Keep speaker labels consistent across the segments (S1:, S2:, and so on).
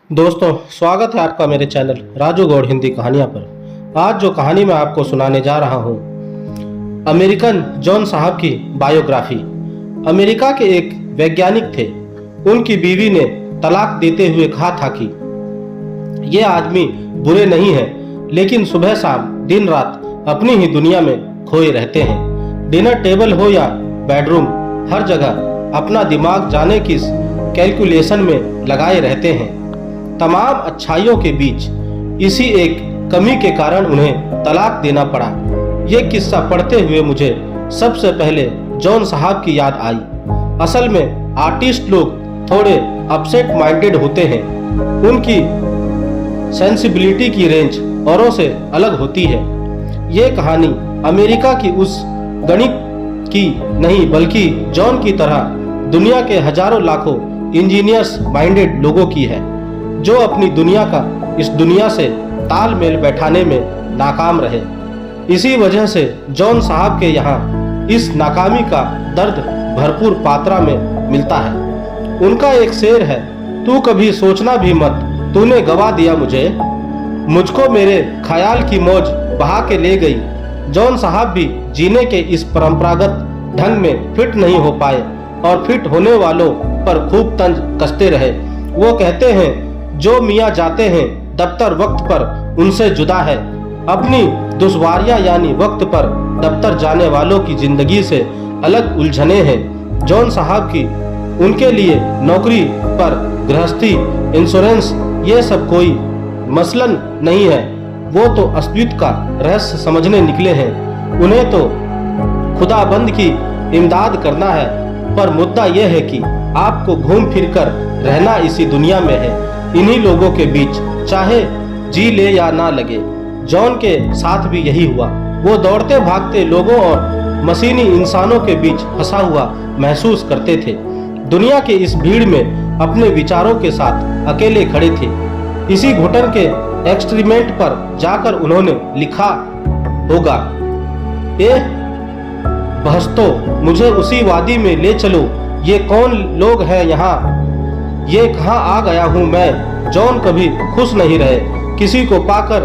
S1: दोस्तों, स्वागत है आपका मेरे चैनल राजू गौड़ हिंदी कहानियाँ पर। आज जो कहानी मैं आपको सुनाने जा रहा हूँ, अमेरिकन जॉन साहब की बायोग्राफी। अमेरिका के एक वैज्ञानिक थे। उनकी बीवी ने तलाक देते हुए कहा था कि ये आदमी बुरे नहीं हैं, लेकिन सुबह शाम दिन रात अपनी ही दुनिया में खोए रहते हैं। डिनर टेबल हो या बेडरूम, हर जगह अपना दिमाग जाने किस कैलकुलेशन में लगाए रहते हैं। तमाम अच्छाइयों के बीच इसी एक कमी के कारण उन्हें तलाक देना पड़ा। ये किस्सा पढ़ते हुए मुझे सबसे पहले जॉन साहब की याद आई। असल में आर्टिस्ट लोग थोड़े अपसेट माइंडेड होते हैं। उनकी सेंसिबिलिटी की रेंज औरों से अलग होती है। ये कहानी अमेरिका की उस गणित की नहीं, बल्कि जॉन की तरह दुनिया के हजारों लाखों इंजीनियर्स माइंडेड लोगों की है, जो अपनी दुनिया का इस दुनिया से तालमेल बैठाने में नाकाम रहे। इसी वजह से जॉन साहब के यहाँ इस नाकामी का दर्द भरपूर मात्रा में मिलता है। उनका एक शेर है, तू कभी सोचना भी मत, तूने गवा दिया मुझको मेरे ख्याल की मौज बहा के ले गई। जॉन साहब भी जीने के इस परंपरागत ढंग में फिट नहीं हो पाए और फिट होने वालों पर खूब तंज कसते रहे। वो कहते हैं, जो मियाँ जाते हैं दफ्तर वक्त पर उनसे जुदा है। अपनी दुश्वारियां यानी वक्त पर दफ्तर जाने वालों की जिंदगी से अलग उलझने हैं जॉन साहब की। उनके लिए नौकरी पर गृहस्थी, इंश्योरेंस, ये सब कोई मसलन नहीं है। वो तो अस्तित्व का रहस्य समझने निकले हैं। उन्हें तो खुदाबंद की इमदाद करना है। पर मुद्दा यह है कि आपको घूम फिर कर रहना इसी दुनिया में है, इन्हीं लोगों के बीच, चाहे जी ले या ना लगे। जॉन के साथ भी यही हुआ। वो दौड़ते भागते लोगों और मशीनी इंसानों के बीच फंसा हुआ महसूस करते थे। दुनिया के इस भीड़ में अपने विचारों के साथ अकेले खड़े थे। इसी घुटन के एक्सपेरिमेंट पर जाकर उन्होंने लिखा होगा, ए बहस्तो, मुझे उसी वादी में ले चलो। ये कौन लोग हैं यहाँ, ये कहाँ आ गया हूँ मैं। जॉन कभी खुश नहीं रहे, किसी को पाकर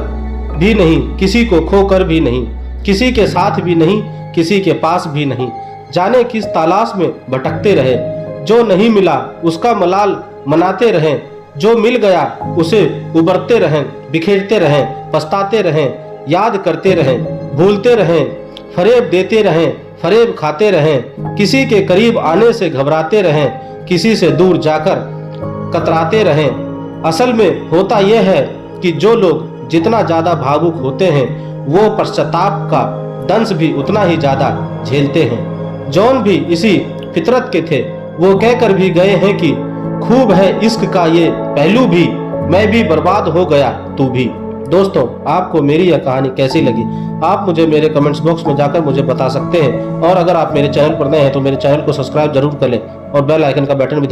S1: भी नहीं, किसी को खोकर भी नहीं, किसी के साथ भी नहीं, किसी के पास भी नहीं। जाने किस तलाश में भटकते रहे। जो नहीं मिला उसका मलाल मनाते रहें, जो मिल गया उसे उबरते रहें, बिखेरते रहें, पछताते रहें, याद करते रहें, भूलते रहें, फरेब देते रहें, फरेब खाते रहें, किसी के करीब आने से घबराते रहें, किसी से दूर जाकर कतराते रहें। असल में होता यह है कि जो लोग जितना ज्यादा भावुक होते हैं, वो पश्चाताप का दंश भी उतना ही ज्यादा झेलते हैं। जॉन भी इसी फितरत के थे। वो कहकर भी गए हैं कि खूब है इश्क का ये पहलू भी, मैं भी बर्बाद हो गया तू भी। दोस्तों, आपको मेरी यह कहानी कैसी लगी, आप मुझे मेरे कमेंट्स बॉक्स में जाकर मुझे बता सकते हैं। और अगर आप मेरे चैनल पर नए हैं तो मेरे चैनल को सब्सक्राइब जरूर कर लें और बेल आइकन का बटन भी